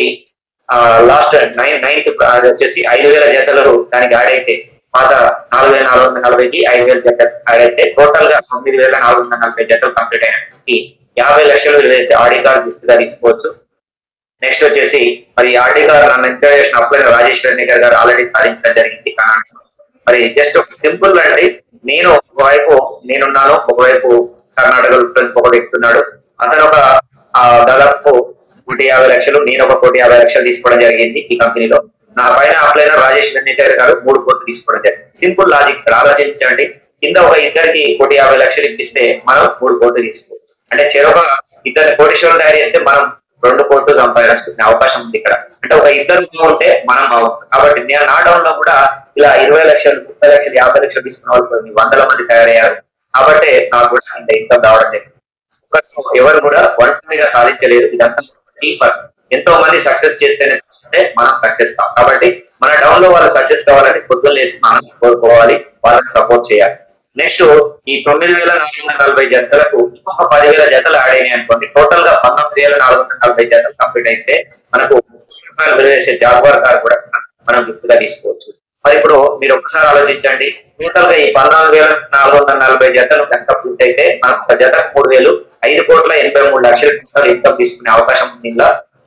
లాస్ట్ 9th వచ్చేసి 5000 జతలు దానికి యాడ్ అయితే, పాత 4440కి 5000 జతలు యాడ్ అయితే టోటల్ గా 9440 జతలు కంప్లీట్ అయినప్పటికీ 50 లక్షలు వేసి ఆడి కార్డు గిఫ్ట్ గా తీసుకోవచ్చు. నెక్స్ట్ వచ్చేసి మరి ఆర్టీ గారు నన్ను ఎంకరేజ్ చేసిన అప్పుడైన రాజేష్ రెడ్డికర్ గారు ఆల్రెడీ సాధించడం జరిగింది. మరి జస్ట్ ఒక సింపుల్ అండి, నేను ఒకవైపు నేనున్నాను, ఒకవైపు కర్ణాటకలో ఒక వ్యక్తి ఉన్నాడు. అతను ఒక దాదాపు 150 లక్షలు, నేను ఒక 150 లక్షలు తీసుకోవడం జరిగింది ఈ కంపెనీలో. నా పైన అప్లైన రాజేష్ రెడ్డికర్ గారు 3 కోట్లు తీసుకోవడం జరిగింది. సింపుల్ లాజిక్ ఇక్కడ ఆలోచించండి. కింద ఒక ఇద్దరికి 150 లక్షలు ఇప్పిస్తే మనం 3 కోట్లు తీసుకోవచ్చు. అంటే చెరొక ఇద్దరిని కోటీశ్వరులు తయారు చేస్తే మనం 2 కోట్లు సంపాదించుకునే అవకాశం ఉంది ఇక్కడ. అంటే ఒక ఇద్దరు ఉంటే మనం బాగుంటుంది. కాబట్టి నేను నా డౌన్ లో కూడా ఇలా 20 లక్షలు, 30 లక్షలు, 50 లక్షలు తీసుకున్న వాళ్ళు 100 మంది తయారయ్యారు. కాబట్టి నాకు కూడా ఇంత ఇన్కమ్ రావడం లేదు. ఎవరు కూడా ఒంటరిగా సాధించలేరు. ఇదంతా టీమ్ వర్క్. ఎంతో మంది సక్సెస్ చేస్తేనే మనం సక్సెస్ కావాలి. కాబట్టి మన డౌన్ లో వాళ్ళు సక్సెస్ కావాలని పొద్దున్న లేసి మనం కోరుకోవాలి, వాళ్ళకి సపోర్ట్ చేయాలి. నెక్స్ట్ ఈ 9440 జతలకు ఇంకొక 10,000 జతలు యాడ్ అయినాయి అనుకోండి, టోటల్ గా 19,440 జతలు కంప్లీట్ అయితే మనకు వేసే జాగ్వార్ కార్ కూడా మనం గిఫ్ట్ గా తీసుకోవచ్చు. మరి ఇప్పుడు మీరు ఒక్కసారి ఆలోచించండి, టోటల్ గా ఈ 14,440 జతలు కనుక పూర్తి అయితే మనకు ఒక జతకు 3,000, 5,83,00,000 ఇన్కమ్ తీసుకునే అవకాశం ఉంది.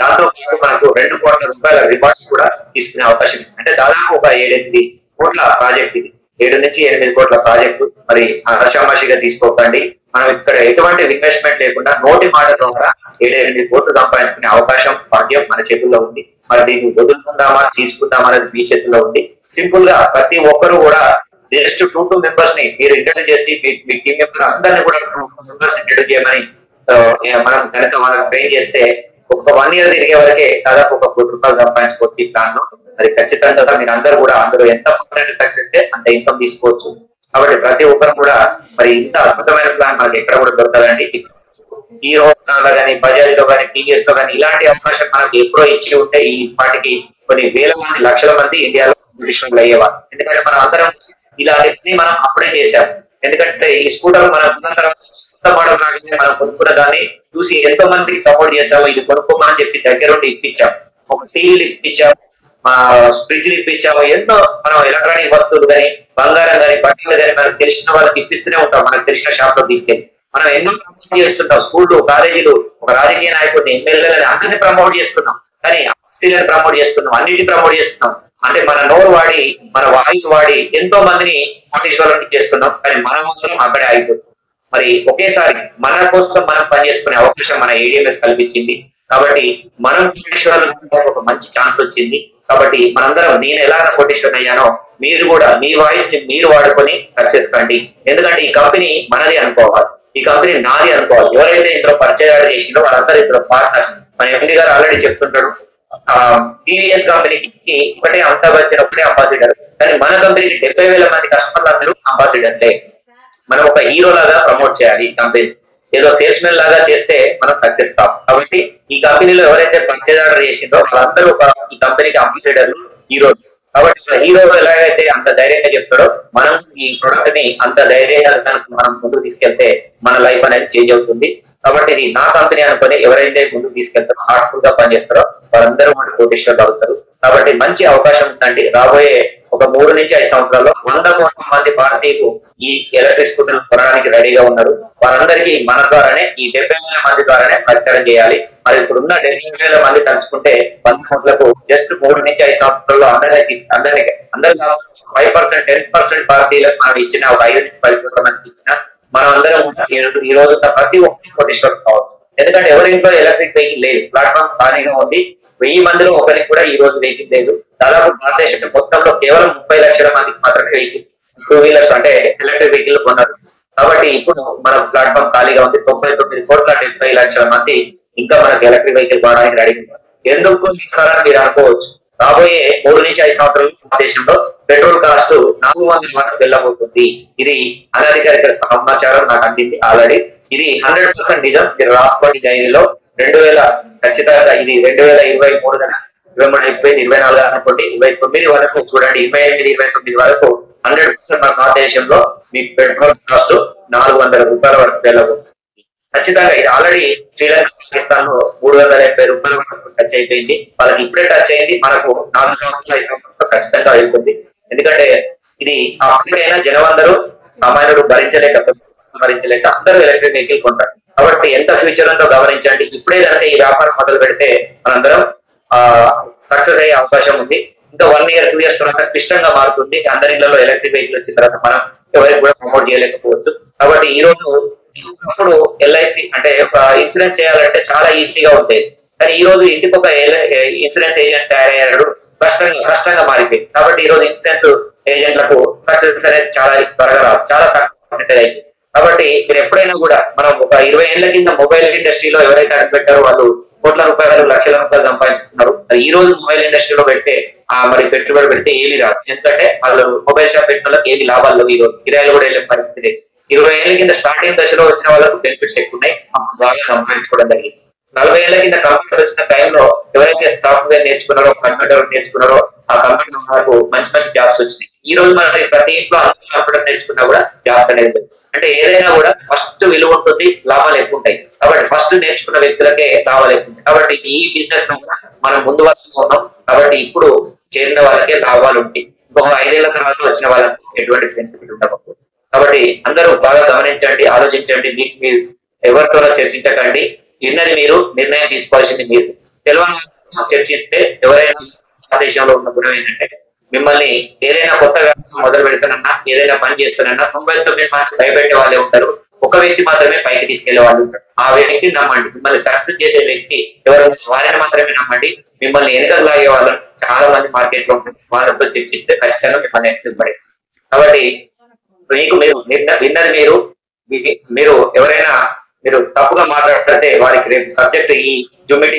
దాంతో పాటు మనకు 2 కోట్ల రూపాయల రివార్డ్స్ కూడా తీసుకునే అవకాశం ఉంది. అంటే దాదాపు ఒక 7-8 కోట్ల ప్రాజెక్ట్ ఇది. 7 నుంచి 8 కోట్ల ప్రాజెక్టు. మరి ఆశామాషిగా తీసుకోకండి. మనం ఇక్కడ ఎటువంటి ఇన్వెస్ట్మెంట్ లేకుండా నోటి మాట ద్వారా 7-8 కోట్లు సంపాదించుకునే అవకాశం, భాగ్యం మన చేతుల్లో ఉంది. మరి దీన్ని వదులుకుందామా తీసుకుందామా అనేది మీ చేతుల్లో ఉంది. సింపుల్ గా ప్రతి ఒక్కరు కూడా జస్ట్ 2 మెంబర్స్ ని మీరు ఇంటర్వ్యూ చేసి మీ టీం మెంబర్ అందరినీ కూడా 2 మెంబర్స్ ఇంటర్వ్యూ చేయమని మనం కనుక వాళ్ళకి ట్రైన్ చేస్తే ఒక 1 year తిరిగే వరకే దాదాపు ఒక 1 కోటి రూపాయలు సంపాదించుకోవచ్చు ఈ ప్లాన్ లో. మరి ఖచ్చితంగా మీరు అందరూ కూడా అందులో ఎంత పర్సెంట్ సక్సెస్ అయితే అంత ఇన్కమ్ తీసుకోవచ్చు. కాబట్టి ప్రతి ఒక్కరు కూడా మరి ఇంత అద్భుతమైన ప్లాన్ మనకి ఎక్కడ కూడా దొరకదండి. హీరో కానీ, బజాజ్ లో కానీ, టీవీఎస్ లో కానీ ఇలాంటి అవకాశం మనకి ఎప్పుడో ఇచ్చి ఉంటే ఈ పాటికి కొన్ని వేల మంది, లక్షల మంది ఇండియాలో పొజిషన్లు అయ్యేవారు. ఎందుకంటే మనం అందరం ఇలాంటి మనం అప్పుడే చేశాం. ఎందుకంటే ఈ స్కూటర్ మనం మోడల్ రాగానే మనం కొనుక్కున్న దాన్ని చూసి ఎంతో మందికి సపోర్ట్ చేస్తాము. ఇది కొనుక్కోమని చెప్పి దగ్గరుండి ఇప్పించాం. ఒక టీవీలు ఇప్పించాం, ఫ్రిడ్జ్లు ఇప్పించాము. ఎన్నో మనం ఎలక్ట్రానిక్ వస్తువులు కానీ, బంగారం కానీ, బట్టలు కానీ మనకు తెలిసిన వాళ్ళకి ఇప్పిస్తూనే ఉంటాం. మనకు తెలిసిన షాప్ లో తీసుకెళ్ళి మనం ఎన్నో ప్రమోట్ చేస్తుంటాం. స్కూళ్ళు, కాలేజీలు, ఒక రాజకీయ నాయకుడిని, ఎమ్మెల్యేలని అందరినీ ప్రమోట్ చేస్తున్నాం. కానీ ఆస్ట్రేలియాని ప్రమోట్ చేస్తున్నాం, అన్నిటిని ప్రమోట్ చేస్తున్నాం. అంటే మన నోరు వాడి, మన వాయిస్ వాడి ఎంతో మందిని కోటీశ్వరులను చేస్తున్నాం. కానీ మనం మాత్రం అక్కడే అయిపోతుంది. మరి ఒకేసారి మన కోసం మనం పనిచేసుకునే అవకాశం మన ఏడిఎంఎస్ కల్పించింది. కాబట్టి మనం కోటీశ్వరులకు ఒక మంచి ఛాన్స్ వచ్చింది. కాబట్టి మనందరం నేను ఎలాగ కోటీశ్వరుని అయ్యానో మీరు కూడా మీ వాయిస్ ని మీరు వాడుకొని సక్సెస్ కండి. ఎందుకంటే ఈ కంపెనీ మనది అనుకోవాలి, ఈ కంపెనీ నాది అనుకోవాలి. ఎవరైతే ఇందులో పరిచయాలు చేసిందో వాళ్ళందరూ ఇందులో పార్ట్నర్స్. మన ఎండి గారు ఆల్రెడీ చెప్తుంటాడు, టీవీఎస్ కంపెనీకి ఒకటే అమితాబ్ బచ్చన్ ఒకటే అంబాసిడర్, కానీ మన కంపెనీకి 70,000 మంది కస్టమర్లు అందరూ అంబాసిడర్లే. మనం ఒక హీరో లాగా ప్రమోట్ చేయాలి ఈ కంపెనీ. ఏదో సేల్స్ మెన్ లాగా చేస్తే మనం సక్సెస్ కావు. కాబట్టి ఈ కంపెనీలో ఎవరైతే పర్చేజ్ ఆర్డర్ చేసిందో వాళ్ళందరూ ఈ కంపెనీకి అంబాసిడర్లు, హీరోలు. కాబట్టి హీరో ఎలాగైతే అంత ధైర్యంగా చెప్తాడో మనం ఈ ప్రొడక్ట్ ని అంత ధైర్యంగా మనం ముందుకు తీసుకెళ్తే మన లైఫ్ అనేది చేంజ్ అవుతుంది. కాబట్టి ఇది నా కంపెనీ అనుకుని ఎవరైతే ముందుకు తీసుకెళ్తారో, హార్ట్ఫుల్ గా పనిచేస్తారో వాళ్ళందరూ మన కోటీశ్వరులు అవుతారు. కాబట్టి మంచి అవకాశం ఉందండి. రాబోయే ఒక 3 నుంచి 5 సంవత్సరాల్లో 100 కోట్ల మంది భారతీయులు ఈ ఎలక్ట్రిక్ స్కూటర్ కొనడానికి రెడీగా ఉన్నారు. వారందరికీ మన ద్వారానే, ఈ 70,000 మంది ద్వారానే ప్రచారం చేయాలి. మరి ఇప్పుడున్న 70,000 మంది కలుసుకుంటే 100 కోట్లకు జస్ట్ 3 నుంచి 5 సంవత్సరాల్లో అందరూ 5%, 10% భారతీయులకు మనం ఇచ్చిన ఒక 5 నుంచి 10 కోట్ల మందికి ఇచ్చిన మనం అందరం ఈ రోజు ప్రతి ఒక్కరికి కోటీశ్వరులు కావచ్చు. ఎందుకంటే ఎవరి ఇంట్లో ఎలక్ట్రిక్ వెహికల్ లేదు, ప్లాట్ఫామ్ ఖాళీగా ఉంది. 1000 మందిలో ఒకరికి కూడా ఈ రోజు వెహికల్ లేదు. దాదాపు భారతదేశం మొత్తంలో కేవలం 30 లక్షల మందికి మాత్రమే వెహికల్, 2 వీలర్స్ అంటే ఎలక్ట్రిక్ వెహికల్ కొన్నారు. కాబట్టి ఇప్పుడు మన ప్లాట్ఫామ్ ఖాళీగా ఉంది. 99,70,00,000 మంది ఇంకా మనకు ఎలక్ట్రిక్ వెహికల్ వాడడానికి రెడీ ఉన్నారు. ఎందుకు సార్ అని మీరు అనుకోవచ్చు. రాబోయే 3 నుంచి 5 సంవత్సరాలు మన దేశంలో పెట్రోల్ కాస్ట్ 400 వరకు వెళ్ళబోతుంది. ఇది అనధికారిక సమాచారం నాకు అందింది ఆల్రెడీ. ఇది 100% నిజం. మీరు రాసుకోండి డైరీలో. 2000 ఖచ్చితంగా ఇది 2023 అయిపోయింది, 24 అనుకోండి, 29 వరకు చూడండి, 28, 29 వరకు 100% మన భారతదేశంలో మీ పెట్రోల్ కాస్ట్ 400 రూపాయల వరకు వెళ్ళబోతుంది. ఖచ్చితంగా ఇది ఆల్రెడీ శ్రీలంక, పాకిస్తాన్ లో 380 రూపాయల వరకు టచ్ అయిపోయింది. వాళ్ళకి ఇప్పుడే టచ్ అయింది, మనకు 4 సంవత్సరాలు 5 సంవత్సరాలు ఖచ్చితంగా వెళ్తుంది. ఎందుకంటే ఇది అప్పటికైనా జనం అందరూ సామాన్యుడు భరించలేక అందరూ ఎలక్ట్రిక్ వెహికల్ కొంటారు. కాబట్టి ఎంత ఫ్యూచర్ ఉందో గమనించండి. ఇప్పుడే కనుక ఈ వ్యాపారం మొదలు పెడితే మనందరం సక్సెస్ అయ్యే అవకాశం ఉంది. ఇంకా 1 year 2 years తర్వాత క్లిష్టంగా మారుతుంది. అందరి ఇళ్లలో ఎలక్ట్రిక్ వెహికల్ వచ్చిన తర్వాత మనం ఎవరికి కూడా ప్రమోట్ చేయలేకపోవచ్చు. కాబట్టి ఈ రోజు అప్పుడు ఎల్ఐసి అంటే ఇన్సూరెన్స్ చేయాలంటే చాలా ఈజీగా ఉంటాయి. కానీ ఈ రోజు ఇంటికి ఒక ఇన్సూరెన్స్ ఏజెంట్ తయారయ్యాడు, కష్టంగా మారిపోయింది. కాబట్టి ఈ రోజు ఇన్సూరెన్స్ ఏజెంట్లకు సక్సెస్ అనేది చాలా త్వరగా రాదు, చాలా తక్కువ పర్సెంటేజ్ అయింది. కాబట్టి మీరు ఎప్పుడైనా కూడా మనం ఒక 20 ఏళ్ల కింద మొబైల్ ఇండస్ట్రీలో ఎవరైతే అడుగుపెట్టారో వాళ్ళు కోట్ల రూపాయలు, లక్షల రూపాయలు సంపాదించుకున్నారు. ఈ రోజు మొబైల్ ఇండస్ట్రీలో పెడితే మరి పెట్టుబడి పెడితే ఏమీ రాదు. ఎందుకంటే వాళ్ళు మొబైల్ షాప్ పెట్టిన వాళ్ళకి ఏమి లాభాలు లేవు. ఈ రోజు కిరాయిలు కూడా వెళ్ళే పరిస్థితి లేదు. 20 ఏళ్ల కింద స్టార్టింగ్ దశలో వచ్చిన వాళ్ళకు బెనిఫిట్స్ ఎక్కువ ఉన్నాయి, బాగా సంపాదించుకోవడం జరిగింది. 40 ఏళ్ల కింద కంప్యూటర్ వచ్చిన టైంలో ఎవరైతే సాఫ్ట్వేర్ నేర్చుకున్నారో, కంప్యూటర్ నేర్చుకున్నారో ఆ కంప్యూటర్ వాళ్ళకు మంచి మంచి జాబ్స్ వచ్చినాయి. ఈ రోజు మన ప్రతి ఇంట్లో కంప్యూటర్ నేర్చుకున్నా కూడా జాబ్స్ అనేది అంటే ఏదైనా కూడా ఫస్ట్ విలువ ఉంటుంది, లాభాలు ఎక్కువ ఉంటాయి. కాబట్టి ఫస్ట్ నేర్చుకున్న వ్యక్తులకే లాభాలు ఎక్కువ ఉంటాయి. కాబట్టి ఈ బిజినెస్ లో మనం ముందు వరుసలో ఉన్నాం. కాబట్టి ఇప్పుడు చేరిన వాళ్ళకే లాభాలు ఉంటాయి. ఇంకొక 5 ఏళ్ల తర్వాత వచ్చిన వాళ్ళకి ఎటువంటి బెనిఫిట్ ఉండకపోతుంది. కాబట్టి అందరూ బాగా గమనించండి, ఆలోచించండి. మీకు మీరు ఎవరితోనో చర్చించకండి. విన్నది మీరు, నిర్ణయం తీసుకోవాల్సింది మీరు. తెలియని చర్చిస్తే ఎవరైనా దేశంలో ఉన్న గుణం ఏంటంటే మిమ్మల్ని ఏదైనా కొత్త వ్యవసాయం మొదలు పెడతానన్నా, ఏదైనా పని చేస్తానన్నా 99 మంది భయపెట్టే వాళ్ళే ఉంటారు. ఒక వ్యక్తి మాత్రమే పైకి తీసుకెళ్లే వాళ్ళు ఉంటారు. ఆ వ్యక్తిని నమ్మండి. మిమ్మల్ని సక్సెస్ చేసే వ్యక్తి ఎవరు, వారిని మాత్రమే నమ్మండి. మిమ్మల్ని వెనుకకు లాగే వాళ్ళని చాలా మంది మార్కెట్ లో ఉంటారు. వాళ్ళతో చర్చిస్తే ఖచ్చితంగా మిమ్మల్ని ఎక్కించి పడేస్తారు. కాబట్టి మీకు మీరు విన్నది మీరు ఎవరైనా మీరు తప్పుగా మాట్లాడితే వారికి రేపు సబ్జెక్ట్ ఈ జూమ్ మీటింగ్